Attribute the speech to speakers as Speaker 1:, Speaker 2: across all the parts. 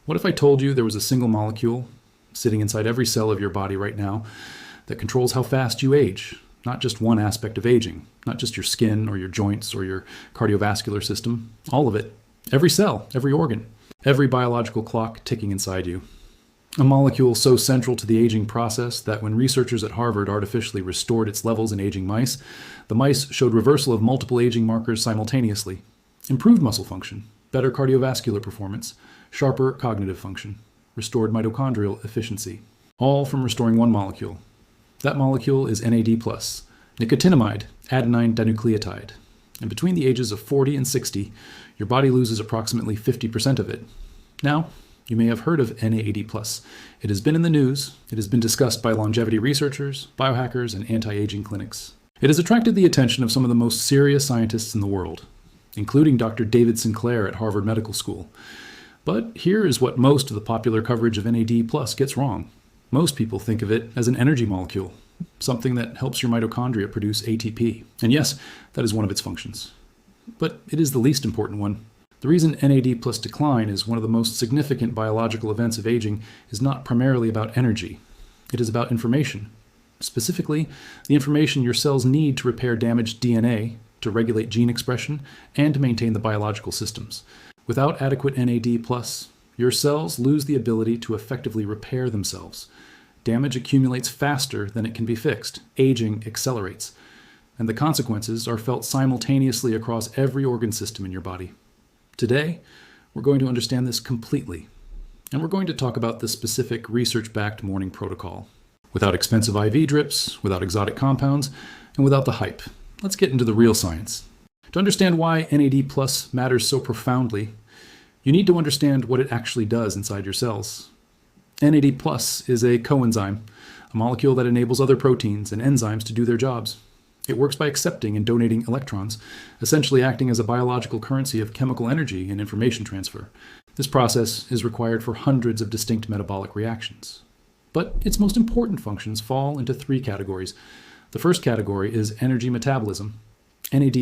Speaker 1: What if I told you there was a single molecule sitting inside every cell of your body right now that controls how fast you age? Not just one aspect of aging, not just your skin or your joints or your cardiovascular system, all of it. Every cell, every organ, every biological clock ticking inside you. A molecule so central to the aging process that when researchers at Harvard artificially restored its levels in aging mice, the mice showed reversal of multiple aging markers simultaneously. Improved muscle function, better cardiovascular performance, sharper cognitive function, restored mitochondrial efficiency, all from restoring one molecule. That molecule is NAD+, nicotinamide adenine dinucleotide. And between the ages of 40 and 60, your body loses approximately 50% of it. Now, you may have heard of NAD+. It has been in the news. It has been discussed by longevity researchers, biohackers, and anti-aging clinics. It has attracted the attention of some of the most serious scientists in the world, including Dr. David Sinclair at Harvard Medical School. But here is what most of the popular coverage of NAD+ gets wrong. Most people think of it as an energy molecule, something that helps your mitochondria produce ATP. And yes, that is one of its functions. But it is the least important one. The reason NAD+ decline is one of the most significant biological events of aging is not primarily about energy. It is about information. Specifically, the information your cells need to repair damaged DNA, to regulate gene expression, and to maintain the biological systems. Without adequate NAD+, your cells lose the ability to effectively repair themselves. Damage accumulates faster than it can be fixed. Aging accelerates. And the consequences are felt simultaneously across every organ system in your body. Today, we're going to understand this completely. And we're going to talk about the specific research-backed morning protocol. Without expensive IV drips, without exotic compounds, and without the hype. Let's get into the real science. To understand why NAD+ matters so profoundly, you need to understand what it actually does inside your cells. NAD+ is a coenzyme, a molecule that enables other proteins and enzymes to do their jobs. It works by accepting and donating electrons, essentially acting as a biological currency of chemical energy and information transfer. This process is required for hundreds of distinct metabolic reactions. But its most important functions fall into three categories. The first category is energy metabolism. NAD+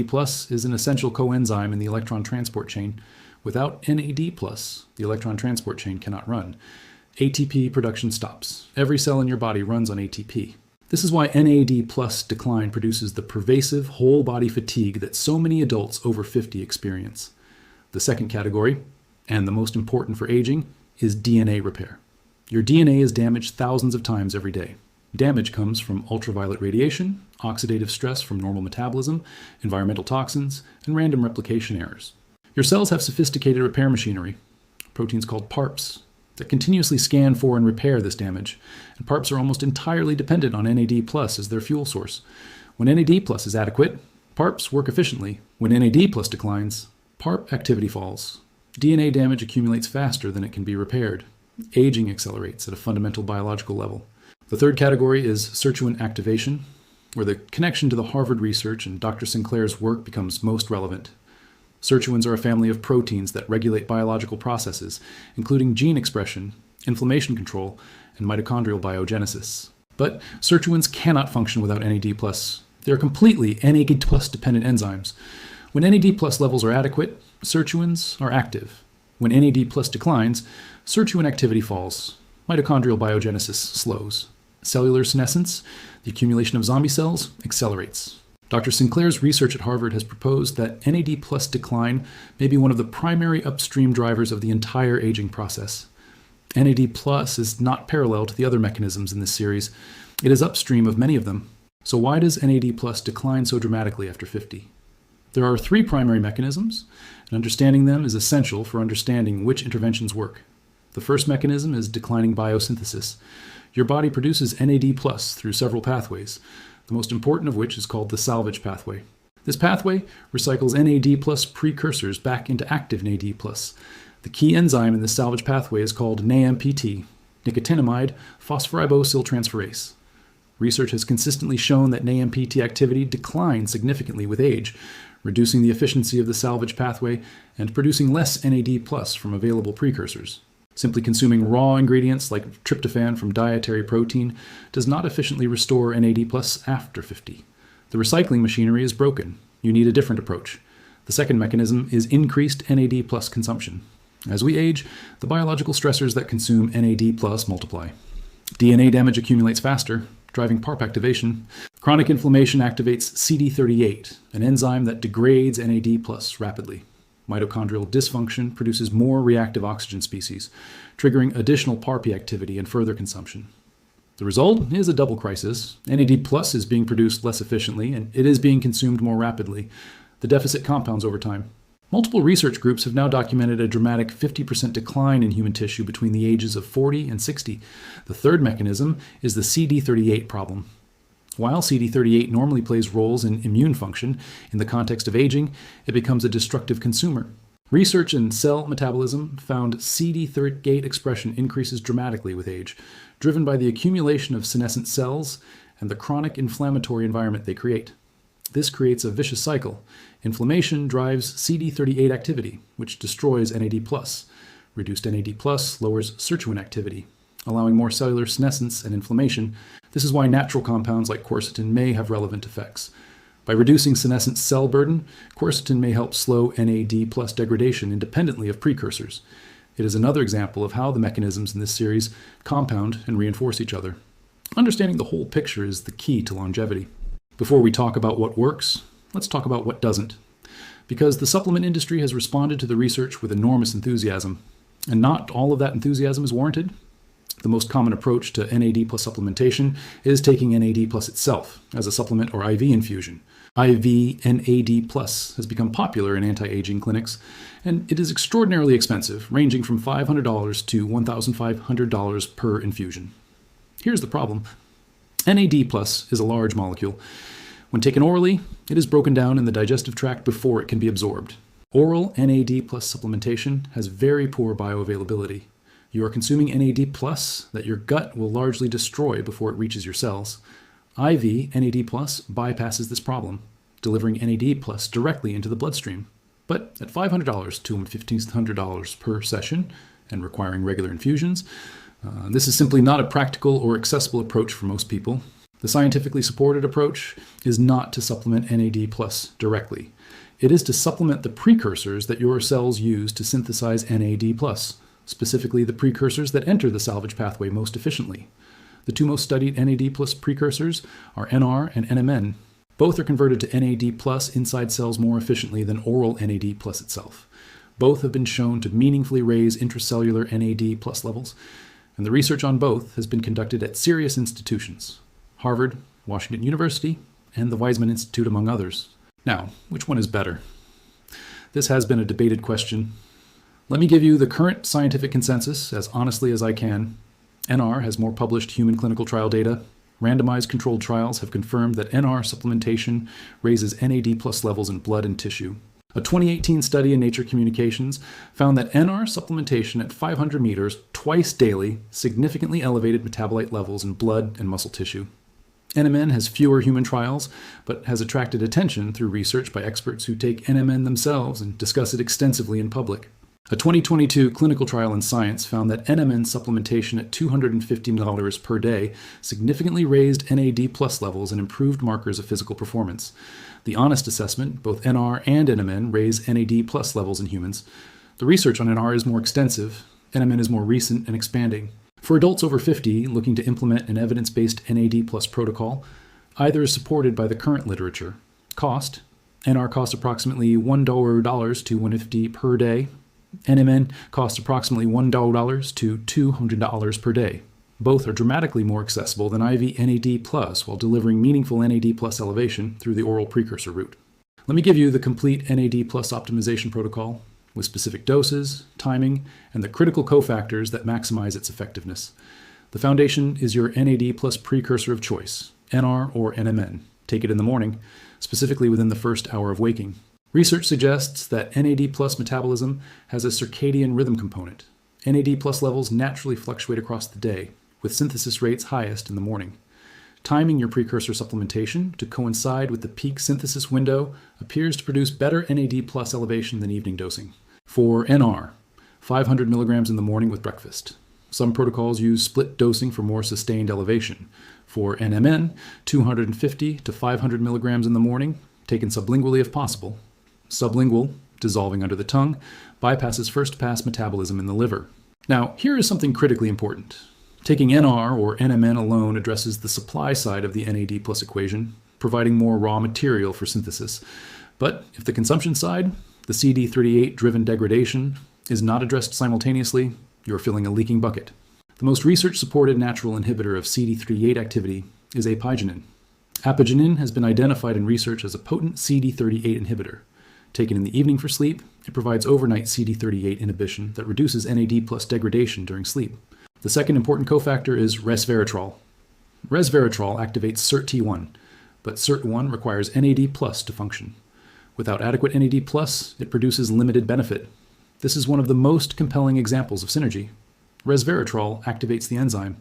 Speaker 1: is an essential coenzyme in the electron transport chain. Without NAD+, the electron transport chain cannot run. ATP production stops. Every cell in your body runs on ATP. This is why NAD+ decline produces the pervasive whole-body fatigue that so many adults over 50 experience. The second category, and the most important for aging, is DNA repair. Your DNA is damaged thousands of times every day. Damage comes from ultraviolet radiation, oxidative stress from normal metabolism, environmental toxins, and random replication errors. Your cells have sophisticated repair machinery, proteins called PARPs, that continuously scan for and repair this damage, and PARPs are almost entirely dependent on NAD+ as their fuel source. When NAD+ is adequate, PARPs work efficiently. When NAD+ declines, PARP activity falls. DNA damage accumulates faster than it can be repaired. Aging accelerates at a fundamental biological level. The third category is sirtuin activation, where the connection to the Harvard research and Dr. Sinclair's work becomes most relevant. Sirtuins are a family of proteins that regulate biological processes, including gene expression, inflammation control, and mitochondrial biogenesis. But sirtuins cannot function without NAD+. They are completely NAD+ dependent enzymes. When NAD+ levels are adequate, sirtuins are active. When NAD+ declines, sirtuin activity falls. Mitochondrial biogenesis slows. Cellular senescence, the accumulation of zombie cells, accelerates. Dr. Sinclair's research at Harvard has proposed that NAD+ decline may be one of the primary upstream drivers of the entire aging process. NAD+ is not parallel to the other mechanisms in this series. It is upstream of many of them. So why does NAD+ decline so dramatically after 50? There are three primary mechanisms, and understanding them is essential for understanding which interventions work. The first mechanism is declining biosynthesis. Your body produces NAD+ through several pathways, the most important of which is called the salvage pathway. This pathway recycles NAD+ precursors back into active NAD+. The key enzyme in this salvage pathway is called NAMPT, nicotinamide phosphoribosyltransferase. Research has consistently shown that NAMPT activity declines significantly with age, reducing the efficiency of the salvage pathway and producing less NAD+ from available precursors. Simply consuming raw ingredients like tryptophan from dietary protein does not efficiently restore NAD+ after 50. The recycling machinery is broken. You need a different approach. The second mechanism is increased NAD+ consumption. As we age, the biological stressors that consume NAD plus multiply. DNA damage accumulates faster, driving PARP activation. Chronic inflammation activates CD38, an enzyme that degrades NAD plus rapidly. Mitochondrial dysfunction produces more reactive oxygen species, triggering additional PARP activity and further consumption. The result is a double crisis. NAD plus is being produced less efficiently, and it is being consumed more rapidly. The deficit compounds over time. Multiple research groups have now documented a dramatic 50% decline in human tissue between the ages of 40 and 60. The third mechanism is the CD38 problem. While CD38 normally plays roles in immune function, in the context of aging, it becomes a destructive consumer. Research in cell metabolism found CD38 expression increases dramatically with age, driven by the accumulation of senescent cells and the chronic inflammatory environment they create. This creates a vicious cycle. Inflammation drives CD38 activity, which destroys NAD+. Reduced NAD+ lowers sirtuin activity, allowing more cellular senescence and inflammation. This is why natural compounds like quercetin may have relevant effects. By reducing senescent cell burden, quercetin may help slow NAD+ degradation independently of precursors. It is another example of how the mechanisms in this series compound and reinforce each other. Understanding the whole picture is the key to longevity. Before we talk about what works, let's talk about what doesn't. Because the supplement industry has responded to the research with enormous enthusiasm, and not all of that enthusiasm is warranted. The most common approach to NAD plus supplementation is taking NAD plus itself as a supplement or IV infusion. IV NAD plus has become popular in anti-aging clinics, and it is extraordinarily expensive, ranging from $500 to $1,500 per infusion. Here's the problem. NAD plus is a large molecule. When taken orally, it is broken down in the digestive tract before it can be absorbed. Oral NAD plus supplementation has very poor bioavailability. You are consuming NAD plus that your gut will largely destroy before it reaches your cells. IV NAD plus bypasses this problem, delivering NAD plus directly into the bloodstream. But at $500 to $1,500 per session and requiring regular infusions, this is simply not a practical or accessible approach for most people. The scientifically supported approach is not to supplement NAD plus directly. It is to supplement the precursors that your cells use to synthesize NAD plus, specifically the precursors that enter the salvage pathway most efficiently. The two most studied NAD plus precursors are NR and NMN. Both are converted to NAD plus inside cells more efficiently than oral NAD plus itself. Both have been shown to meaningfully raise intracellular NAD plus levels, and the research on both has been conducted at serious institutions: Harvard, Washington University, and the Weizmann Institute, among others. Now, which one is better? This has been a debated question. Let me give you the current scientific consensus as honestly as I can. NR has more published human clinical trial data. Randomized controlled trials have confirmed that NR supplementation raises NAD plus levels in blood and tissue. A 2018 study in Nature Communications found that NR supplementation at 500 meters twice daily significantly elevated metabolite levels in blood and muscle tissue. NMN has fewer human trials, but has attracted attention through research by experts who take NMN themselves and discuss it extensively in public. A 2022 clinical trial in Science found that NMN supplementation at $250 per day significantly raised NAD plus levels and improved markers of physical performance. The honest assessment, both NR and NMN raise NAD plus levels in humans. The research on NR is more extensive. NMN is more recent and expanding. For adults over 50 looking to implement an evidence-based NAD plus protocol, either is supported by the current literature. Cost: NR costs approximately $1 to $150 per day. NMN costs approximately $1 to $200 per day. Both are dramatically more accessible than IV NAD plus while delivering meaningful NAD plus elevation through the oral precursor route. Let me give you the complete NAD plus optimization protocol with specific doses, timing, and the critical cofactors that maximize its effectiveness. The foundation is your NAD plus precursor of choice, NR or NMN. Take it in the morning, specifically within the first hour of waking. Research suggests that NAD plus metabolism has a circadian rhythm component. NAD plus levels naturally fluctuate across the day, with synthesis rates highest in the morning. Timing your precursor supplementation to coincide with the peak synthesis window appears to produce better NAD plus elevation than evening dosing. For NR, 500 milligrams in the morning with breakfast. Some protocols use split dosing for more sustained elevation. For NMN, 250 to 500 milligrams in the morning, taken sublingually if possible. Sublingual, dissolving under the tongue, bypasses first-pass metabolism in the liver. Now, here is something critically important. Taking NR or NMN alone addresses the supply side of the NAD plus equation, providing more raw material for synthesis. But if the consumption side, the CD38-driven degradation, is not addressed simultaneously, you're filling a leaking bucket. The most research-supported natural inhibitor of CD38 activity is apigenin. Apigenin has been identified in research as a potent CD38 inhibitor. Taken in the evening for sleep, it provides overnight CD38 inhibition that reduces NAD plus degradation during sleep. The second important cofactor is resveratrol. Resveratrol activates SIRT-T1, but SIRT-1 requires NAD plus to function. Without adequate NAD plus, it produces limited benefit. This is one of the most compelling examples of synergy. Resveratrol activates the enzyme.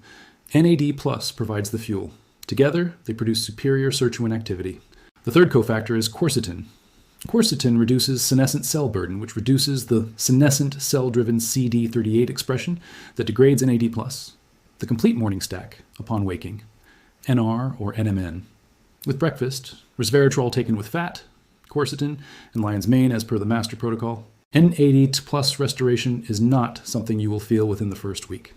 Speaker 1: NAD plus provides the fuel. Together, they produce superior sirtuin activity. The third cofactor is quercetin. Quercetin reduces senescent cell burden, which reduces the senescent cell-driven CD38 expression that degrades NAD+. The complete morning stack upon waking, NR or NMN. With breakfast, resveratrol taken with fat, quercetin, and lion's mane as per the master protocol. NAD+ restoration is not something you will feel within the first week.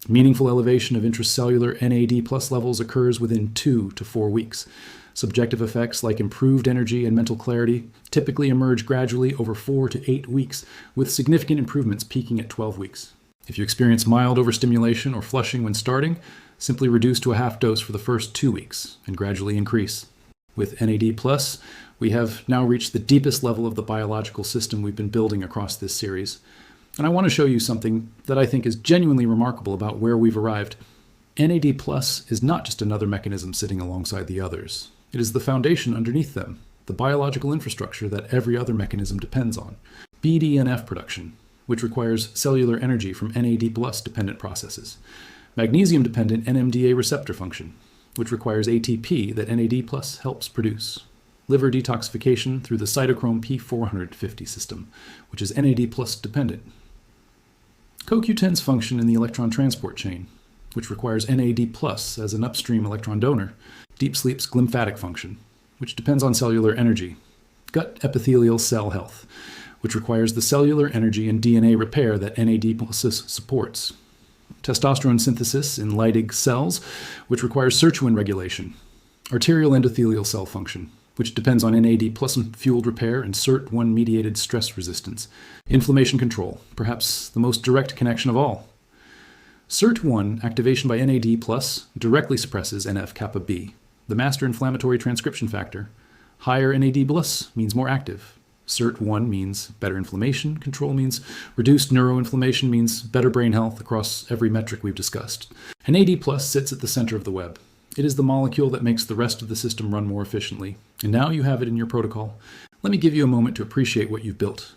Speaker 1: Meaningful elevation of intracellular NAD+ levels occurs within 2 to 4 weeks. Subjective effects like improved energy and mental clarity typically emerge gradually over 4 to 8 weeks, with significant improvements peaking at 12 weeks. If you experience mild overstimulation or flushing when starting, simply reduce to a half dose for the first 2 weeks and gradually increase. With NAD+, we have now reached the deepest level of the biological system we've been building across this series. And I want to show you something that I think is genuinely remarkable about where we've arrived. NAD+ is not just another mechanism sitting alongside the others. It is the foundation underneath them, the biological infrastructure that every other mechanism depends on. BDNF production, which requires cellular energy from NAD+ dependent processes. Magnesium-dependent NMDA receptor function, which requires ATP that NAD+ helps produce. Liver detoxification through the cytochrome P450 system, which is NAD+ dependent. CoQ10's function in the electron transport chain, which requires NAD+ as an upstream electron donor. Deep sleep's glymphatic function, which depends on cellular energy. Gut epithelial cell health, which requires the cellular energy and DNA repair that NAD+ supports. Testosterone synthesis in Leydig cells, which requires sirtuin regulation. Arterial endothelial cell function, which depends on NAD+ fueled repair and SIRT-1-mediated stress resistance. Inflammation control, perhaps the most direct connection of all. SIRT-1 activation by NAD+ directly suppresses NF-kappa B, the master inflammatory transcription factor. Higher NAD+ means more active. SIRT-1 means better inflammation control, means reduced neuroinflammation, means better brain health across every metric we've discussed. NAD+ sits at the center of the web. It is the molecule that makes the rest of the system run more efficiently. And now you have it in your protocol. Let me give you a moment to appreciate what you've built.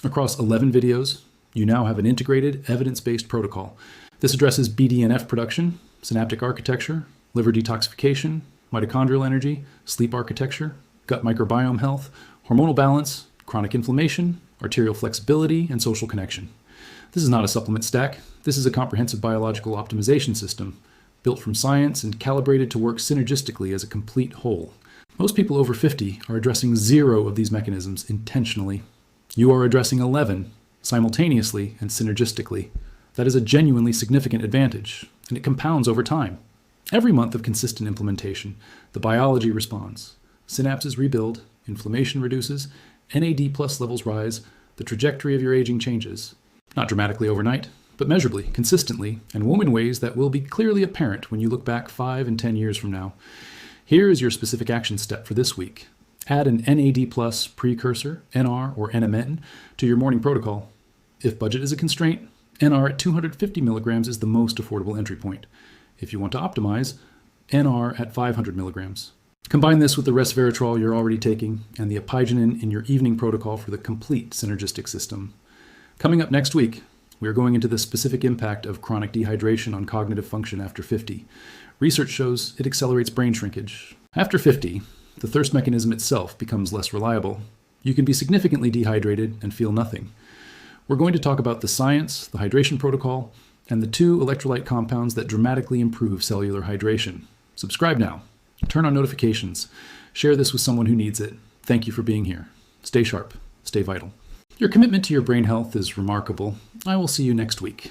Speaker 1: Across 11 videos, you now have an integrated, evidence-based protocol. This addresses BDNF production, synaptic architecture, liver detoxification, mitochondrial energy, sleep architecture, gut microbiome health, hormonal balance, chronic inflammation, arterial flexibility, and social connection. This is not a supplement stack. This is a comprehensive biological optimization system, built from science and calibrated to work synergistically as a complete whole. Most people over 50 are addressing 0 of these mechanisms intentionally. You are addressing 11 simultaneously and synergistically. That is a genuinely significant advantage, and it compounds over time. Every month of consistent implementation, the biology responds. Synapses rebuild, inflammation reduces, NAD+ levels rise, the trajectory of your aging changes. Not dramatically overnight, but measurably, consistently, and in ways that will be clearly apparent when you look back 5 and 10 years from now. Here is your specific action step for this week. Add an NAD+ precursor, NR or NMN, to your morning protocol. If budget is a constraint, NR at 250 milligrams is the most affordable entry point. If you want to optimize, NR at 500 milligrams. Combine this with the resveratrol you're already taking and the apigenin in your evening protocol for the complete synergistic system. Coming up next week, we are going into the specific impact of chronic dehydration on cognitive function after 50. Research shows it accelerates brain shrinkage. After 50, the thirst mechanism itself becomes less reliable. You can be significantly dehydrated and feel nothing. We're going to talk about the science, the hydration protocol, and the 2 electrolyte compounds that dramatically improve cellular hydration. Subscribe now. Turn on notifications. Share this with someone who needs it. Thank you for being here. Stay sharp. Stay vital. Your commitment to your brain health is remarkable. I will see you next week.